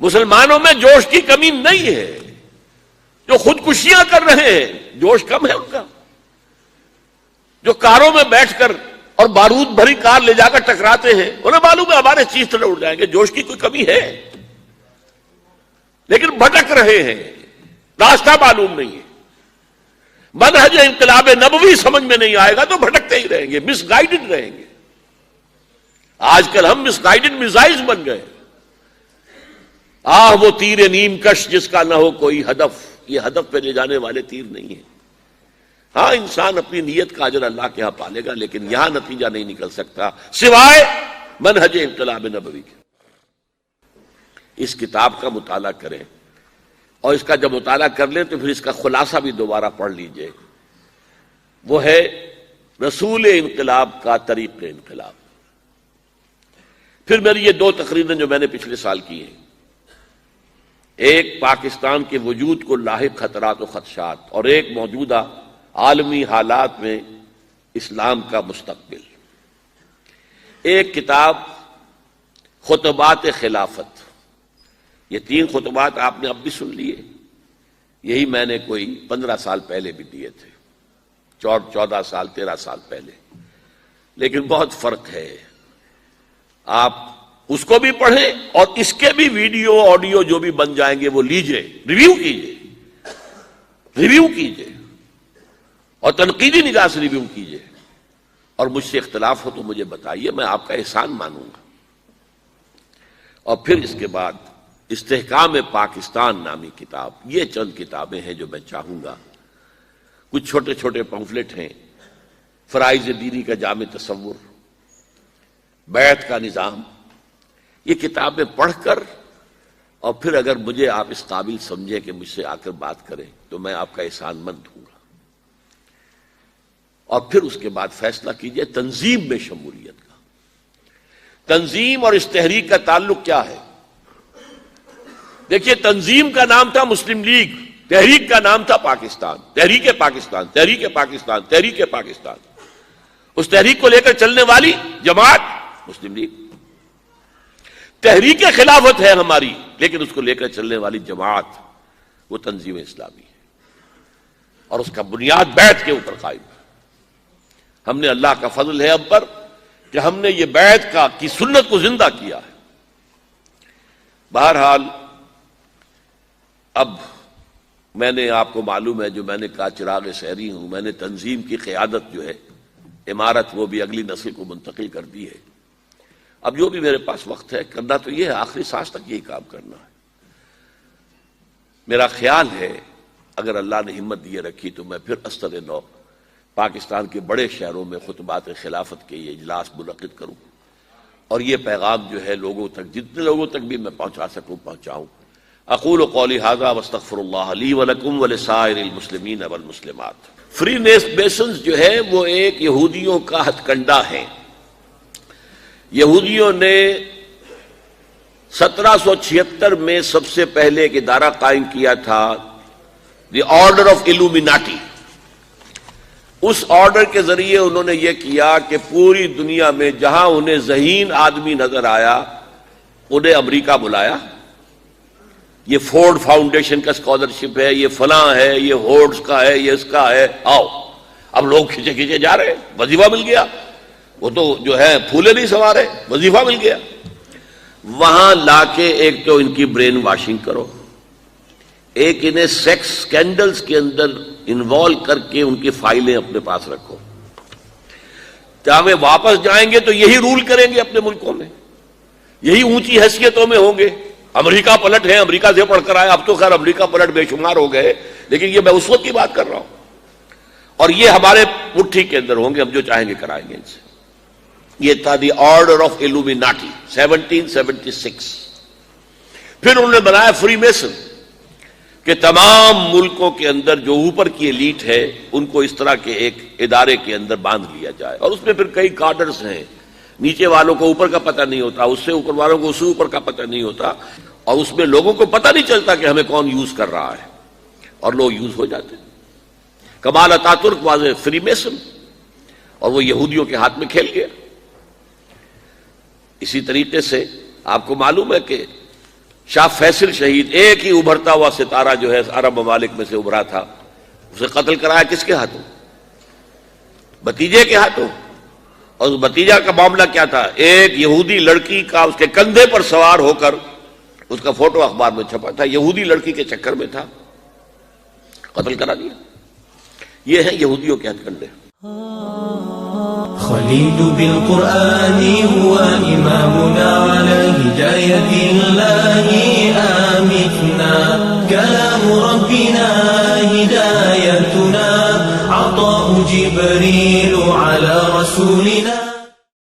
مسلمانوں میں جوش کی کمی نہیں ہے، جو خودکشیاں کر رہے ہیں جوش کم ہے ان کا، جو کاروں میں بیٹھ کر اور بارود بھری کار لے جا کر ٹکراتے ہیں انہیں معلوم ہے ہمارے چیز تلے اڑ جائیں گے، جوش کی کوئی کمی ہے، لیکن بھٹک رہے ہیں، راستہ معلوم نہیں ہے، منہج انقلاب نبوی سمجھ میں نہیں آئے گا تو بھٹکتے ہی رہیں گے، مس گائیڈڈ رہیں گے۔ آج کل ہم مس گائیڈڈ میزائلز بن گئے۔ وہ تیر نیم کش جس کا نہ ہو کوئی ہدف، یہ ہدف پہ لے جانے والے تیر نہیں ہیں۔ ہاں انسان اپنی نیت کا اجر اللہ کے ہاں پالے گا، لیکن یہاں نتیجہ نہیں نکل سکتا سوائے منہج انقلاب نبوی کے۔ اس کتاب کا مطالعہ کریں، اور اس کا جب مطالعہ کر لیں تو پھر اس کا خلاصہ بھی دوبارہ پڑھ لیجئے۔ وہ ہے رسول انقلاب کا طریق انقلاب۔ پھر میری یہ دو تقریریں جو میں نے پچھلے سال کی ہیں، ایک پاکستان کے وجود کو لاحق خطرات و خدشات، اور ایک موجودہ عالمی حالات میں اسلام کا مستقبل۔ ایک کتاب خطبات خلافت، یہ 3 خطبات آپ نے اب بھی سن لیے، یہی میں نے کوئی 15 سال پہلے بھی دیے تھے، 14 سال 13 سال پہلے، لیکن بہت فرق ہے۔ آپ اس کو بھی پڑھیں اور اس کے بھی ویڈیو آڈیو جو بھی بن جائیں گے وہ لیجئے، ریویو کیجئے اور تنقیدی نگاہ سے ریویو کیجئے، اور مجھ سے اختلاف ہو تو مجھے بتائیے، میں آپ کا احسان مانوں گا۔ اور پھر اس کے بعد استحکام پاکستان نامی کتاب، یہ چند کتابیں ہیں جو میں چاہوں گا، کچھ چھوٹے چھوٹے پمفلٹ ہیں، فرائض دینی کا جامع تصور، بیعت کا نظام، یہ کتابیں پڑھ کر اور پھر اگر مجھے آپ اس قابل سمجھیں کہ مجھ سے آ کر بات کریں تو میں آپ کا احسان مند ہوں گا، اور پھر اس کے بعد فیصلہ کیجئے تنظیم میں شمولیت کا۔ تنظیم اور اس تحریک کا تعلق کیا ہے؟ دیکھیے، تنظیم کا نام تھا مسلم لیگ، تحریک کا نام تھا پاکستان، تحریک پاکستان، تحریک پاکستان، تحریک پاکستان۔ اس تحریک کو لے کر چلنے والی جماعت مسلم لیگ، تحریک خلافت ہے ہماری، لیکن اس کو لے کر چلنے والی جماعت وہ تنظیم اسلامی ہے، اور اس کا بنیاد بیعت کے اوپر قائم ہے۔ ہم نے، اللہ کا فضل ہے ہم پر کہ ہم نے یہ بیعت کی سنت کو زندہ کیا ہے۔ بہرحال اب میں نے، آپ کو معلوم ہے، جو میں نے کہا چراغ سحری ہوں، میں نے تنظیم کی قیادت جو ہے، امارت، وہ بھی اگلی نسل کو منتقل کر دی ہے۔ اب جو بھی میرے پاس وقت ہے کرنا تو یہ ہے، آخری سانس تک یہی کام کرنا ہے۔ میرا خیال ہے اگر اللہ نے ہمت دیے رکھی تو میں پھر استر نو پاکستان کے بڑے شہروں میں خطبات خلافت کے یہ اجلاس منعقد کروں، اور یہ پیغام جو ہے لوگوں تک، جتنے لوگوں تک بھی میں پہنچا سکوں پہنچاؤں۔ اقول قولی ھذا واستغفر اللہ لی ولکم ولسائر المسلمین والمسلمات۔ فری میسنز جو ہے وہ ایک یہودیوں کا ہتھ کنڈا ہے۔ یہودیوں نے 1776 میں سب سے پہلے ایک ادارہ قائم کیا تھا، دی آرڈر آف ایلومیناٹی۔ اس آرڈر کے ذریعے انہوں نے یہ کیا کہ پوری دنیا میں جہاں انہیں ذہین آدمی نظر آیا انہیں امریکہ بلایا، یہ فورڈ فاؤنڈیشن کا اسکالرشپ ہے، یہ فلاں ہے، یہ ہورڈز کا ہے، یہ اس کا ہے، آؤ۔ اب لوگ کھینچے کھینچے جا رہے ہیں، وظیفہ مل گیا، وہ تو جو ہے پھولے نہیں سنوارے، وظیفہ مل گیا۔ وہاں لا کے ایک تو ان کی برین واشنگ کرو، ایک انہیں سیکس سکینڈلز کے اندر انوالو کر کے ان کی فائلیں اپنے پاس رکھو، جہاں وہ واپس جائیں گے تو یہی رول کریں گے اپنے ملکوں میں، یہی اونچی حیثیتوں میں ہوں گے۔ امریکہ پلٹ ہے، امریکہ سے پڑھ کر آئے، اب تو خیر امریکہ پلٹ بے شمار ہو گئے، لیکن یہ میں اس وقت کی بات کر رہا ہوں، اور یہ ہمارے مٹھی کے اندر ہوں گے، ہم جو چاہیں گے کرائیں گے ان سے۔ یہ تھا دی آرڈر آف ایلومیناٹی 1776۔ پھر انہوں نے بنایا فری میسن کہ تمام ملکوں کے اندر جو اوپر کی ایلیٹ ہے ان کو اس طرح کے ایک ادارے کے اندر باندھ لیا جائے، اور اس میں پھر کئی کارڈرز ہیں، نیچے والوں کو اوپر کا پتہ نہیں ہوتا، اس سے اوپر والوں کو اس سے اوپر کا پتہ نہیں ہوتا، اور اس میں لوگوں کو پتہ نہیں چلتا کہ ہمیں کون یوز کر رہا ہے، اور لوگ یوز ہو جاتے ہیں۔ Kemal Ataturk was a freemason, اور وہ یہودیوں کے ہاتھ میں کھیل گیا۔ اسی طریقے سے آپ کو معلوم ہے کہ شاہ فیصل شہید ایک ہی ابھرتا ہوا ستارہ جو ہے عرب ممالک میں سے ابھرا تھا، اسے قتل کرایا کس کے ہاتھوں؟ بھتیجے کے ہاتھوں. اور اس بھتیجا کا معاملہ کیا تھا؟ ایک یہودی لڑکی کا اس کے کندھے پر سوار ہو کر اس کا فوٹو اخبار میں چھپا تھا، یہودی لڑکی کے چکر میں تھا، قتل کرا دیا. یہ ہیں یہودیوں کے ہتھ کنڈے. خليل بالقرآن هو إمامنا على هداية الله آمتنا كلام ربنا هدايتنا عطاء جبريل على رسول